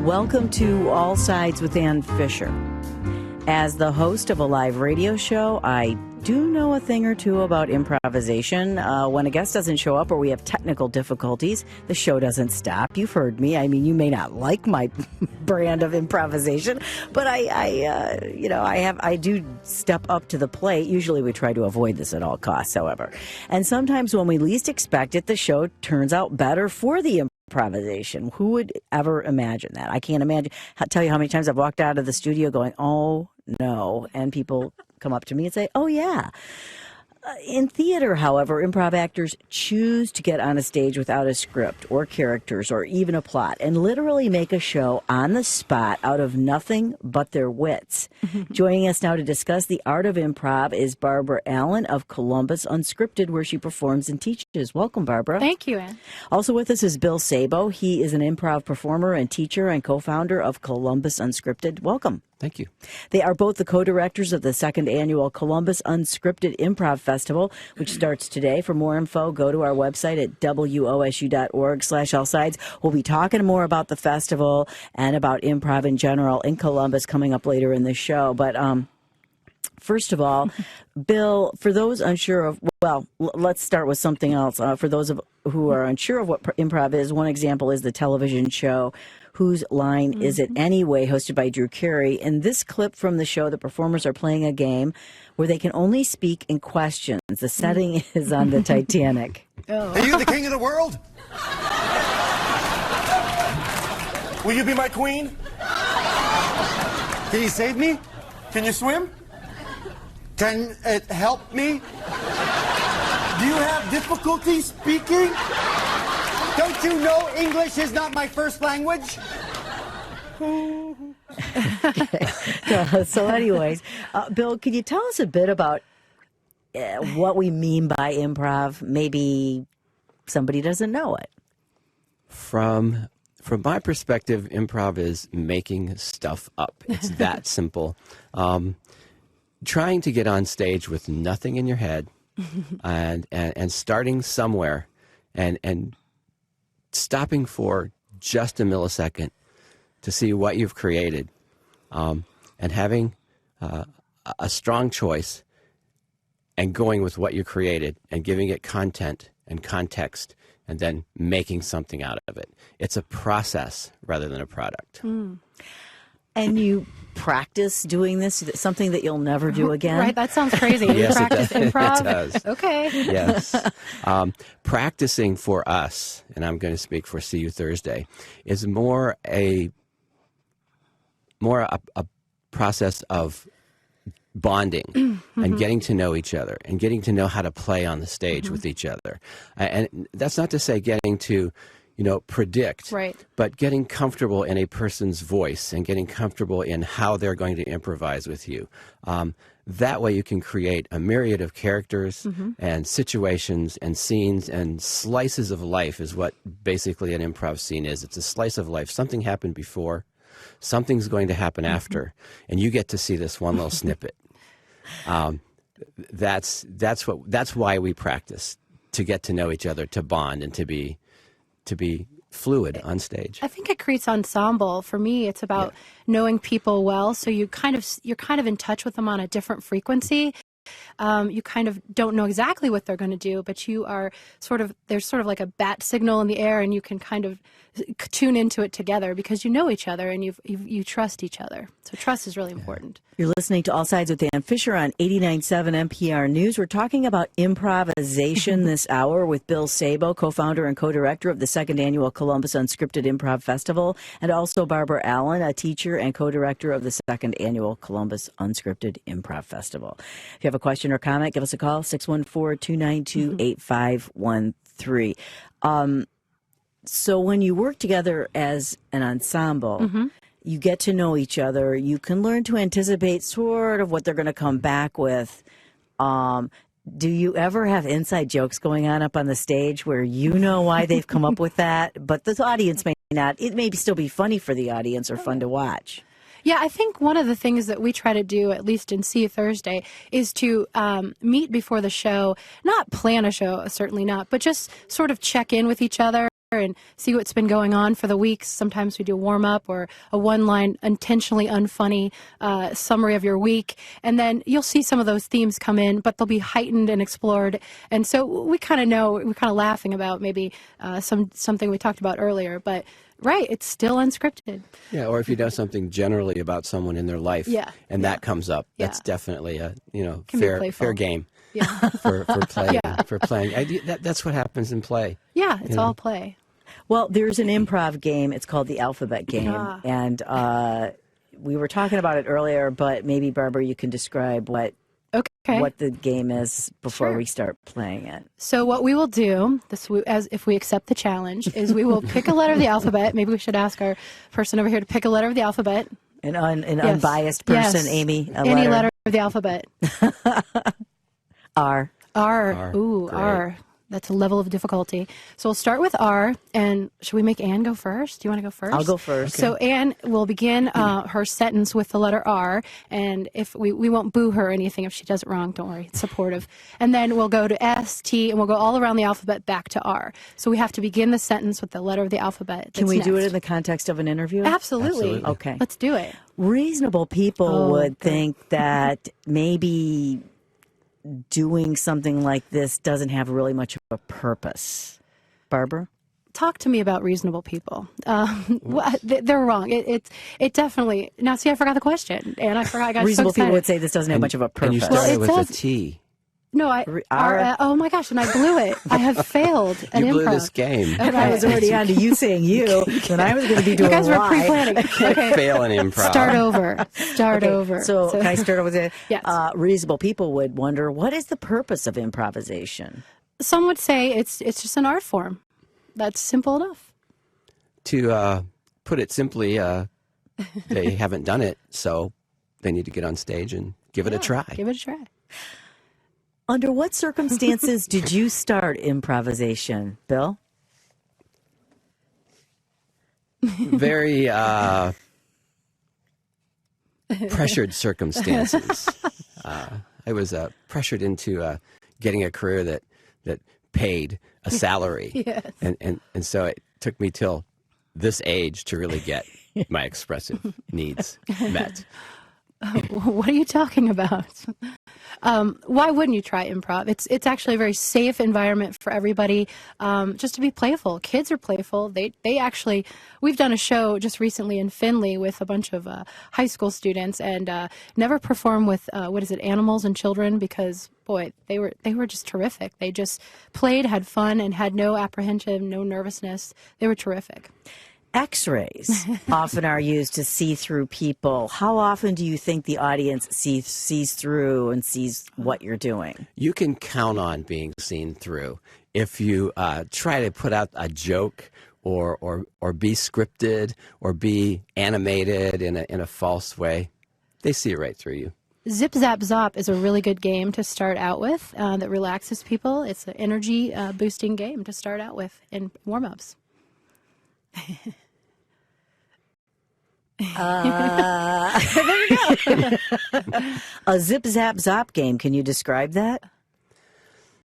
Welcome to All Sides with Ann Fisher. As the host of a live radio show, I do know a thing or two about improvisation. When a guest doesn't show up or we have technical difficulties, the show doesn't stop. You've heard me. I mean, you may not like my brand of improvisation, but I do step up to the plate. Usually we try to avoid this at all costs, however. And sometimes when we least expect it, the show turns out better for the improvisation. Who would ever imagine that? I can't imagine. I'll tell you how many times I've walked out of the studio going, oh, no, and people come up to me and say, oh, yeah. In theater, however, improv actors choose to get on a stage without a script or characters or even a plot and literally make a show on the spot out of nothing but their wits. Joining us now to discuss the art of improv is Barbara Allen of Columbus Unscripted, where she performs and teaches. Welcome, Barbara. Thank you, Ann. Also with us is Bill Sabo. He is an improv performer and teacher and co-founder of Columbus Unscripted. Welcome. Thank you. They are both the co-directors of the second annual Columbus Unscripted Improv Festival, which starts today. For more info, go to our website at wosu.org/allsides. We'll be talking more about the festival and about improv in general in Columbus coming up later in the show. But first of all, Bill, for those unsure of, well, let's start with something else. For those who are unsure of what improv is, one example is the television show Whose Line Is It Anyway, hosted by Drew Carey. In this clip from the show, the performers are playing a game where they can only speak in questions. The setting is on the Titanic. Are you the king of the world? Will you be my queen? Can you save me? Can you swim? Can it help me? Do you have difficulty speaking? Don't you know English is not my first language? So anyways, Bill, can you tell us a bit about what we mean by improv? Maybe somebody doesn't know it. From my perspective, improv is making stuff up. It's that simple. Trying to get on stage with nothing in your head and starting somewhere and stopping for just a millisecond to see what you've created, and having a strong choice and going with what you created and giving it content and context and then making something out of it. It's a process rather than a product. And you practice doing this, something that you'll never do again? Right, that sounds crazy. Yes, You practice improv? It does. Okay. Yes. Practicing for us, and I'm going to speak for See You Thursday, is more a process of bonding and getting to know each other and getting to know how to play on the stage with each other. And that's not to say getting to predict, right, but getting comfortable in a person's voice and getting comfortable in how they're going to improvise with you. That way you can create a myriad of characters and situations and scenes and slices of life is what basically an improv scene is. It's a slice of life. Something happened before, something's going to happen after, and you get to see this one little snippet. That's why we practice, to get to know each other, to bond, and to be fluid on stage. I think it creates ensemble. For me, it's about knowing people well, so you're kind of in touch with them on a different frequency. You kind of don't know exactly what they're going to do, but you are there's sort of like a bat signal in the air, and you can kind of tune into it together because you know each other and you trust each other. So trust is really important. You're listening to All Sides with Ann Fisher on 89.7 NPR News. We're talking about improvisation this hour with Bill Sabo, co-founder and co-director of the second annual Columbus Unscripted Improv Festival, and also Barbara Allen, a teacher and co-director of the second annual Columbus Unscripted Improv Festival. If you have a question or comment, give us a call, 614-292-8513. So when you work together as an ensemble, you get to know each other. You can learn to anticipate sort of what they're going to come back with. Do you ever have inside jokes going on up on the stage where you know why they've come up with that, but the audience may not? It may still be funny for the audience or fun to watch. Yeah, I think one of the things that we try to do, at least in See You Thursday, is to meet before the show, not plan a show, certainly not, but just sort of check in with each other and see what's been going on for the week. Sometimes we do a warm-up or a one-line, intentionally unfunny summary of your week. And then you'll see some of those themes come in, but they'll be heightened and explored. And so we kind of know, we're kind of laughing about maybe something we talked about earlier, but right, it's still unscripted. Yeah, or if you know something generally about someone in their life, and that comes up, that's definitely a fair game. Yeah. for playing. For playing. That's what happens in play. Yeah, it's all play. Well, there's an improv game. It's called the Alphabet Game, and we were talking about it earlier. But maybe Barbara, you can describe what the game is before we start playing it. So what we will do, as if we accept the challenge, is we will pick a letter of the alphabet. Maybe we should ask our person over here to pick a letter of the alphabet. An unbiased person, Amy. Any letter of the alphabet. R. R. Ooh, Great. R. That's a level of difficulty. So we'll start with R, and should we make Anne go first? Do you want to go first? I'll go first. So Anne will begin her sentence with the letter R, and if we won't boo her or anything if she does it wrong. Don't worry, it's supportive. And then we'll go to S, T, and we'll go all around the alphabet back to R. So we have to begin the sentence with the letter of the alphabet. Can we do it in the context of an interview? Absolutely. Okay. Let's do it. Reasonable people would think that maybe doing something like this doesn't have really much of a purpose. Barbara? Talk to me about reasonable people. They're wrong. It definitely. Now, see, I forgot the question, and I forgot. I got Reasonable so excited. people would say this doesn't have much of a purpose. And you started Well, it with says- a T. No, oh my gosh, and I blew it. I have failed at You blew improv. this game. And I was already on to you saying you, and I was going to be doing You guys were why. pre-planning. Okay. Fail in improv. Start over. Start over. So can I start with it? Yes. Reasonable people would wonder, what is the purpose of improvisation? Some would say it's just an art form. That's simple enough. To put it simply, they haven't done it, so they need to get on stage and give it a try. Give it a try. Under what circumstances did you start improvisation, Bill? Very pressured circumstances. I was pressured into getting a career that paid a salary. Yes. And so it took me till this age to really get my expressive needs met. What are you talking about? Why wouldn't you try improv? It's actually a very safe environment for everybody, just to be playful. Kids are playful. They actually, we've done a show just recently in Findlay with a bunch of high school students, and never perform with animals and children, because boy, they were just terrific. They just played, had fun, and had no apprehension, no nervousness. They were terrific. X-rays often are used to see through people. How often do you think the audience sees through and sees what you're doing? You can count on being seen through. If you try to put out a joke or be scripted or be animated in a false way, they see it right through you. Zip Zap Zop is a really good game to start out with that relaxes people. It's an energy boosting game to start out with in warm-ups. There you go. A Zip Zap Zop game. Can you describe that?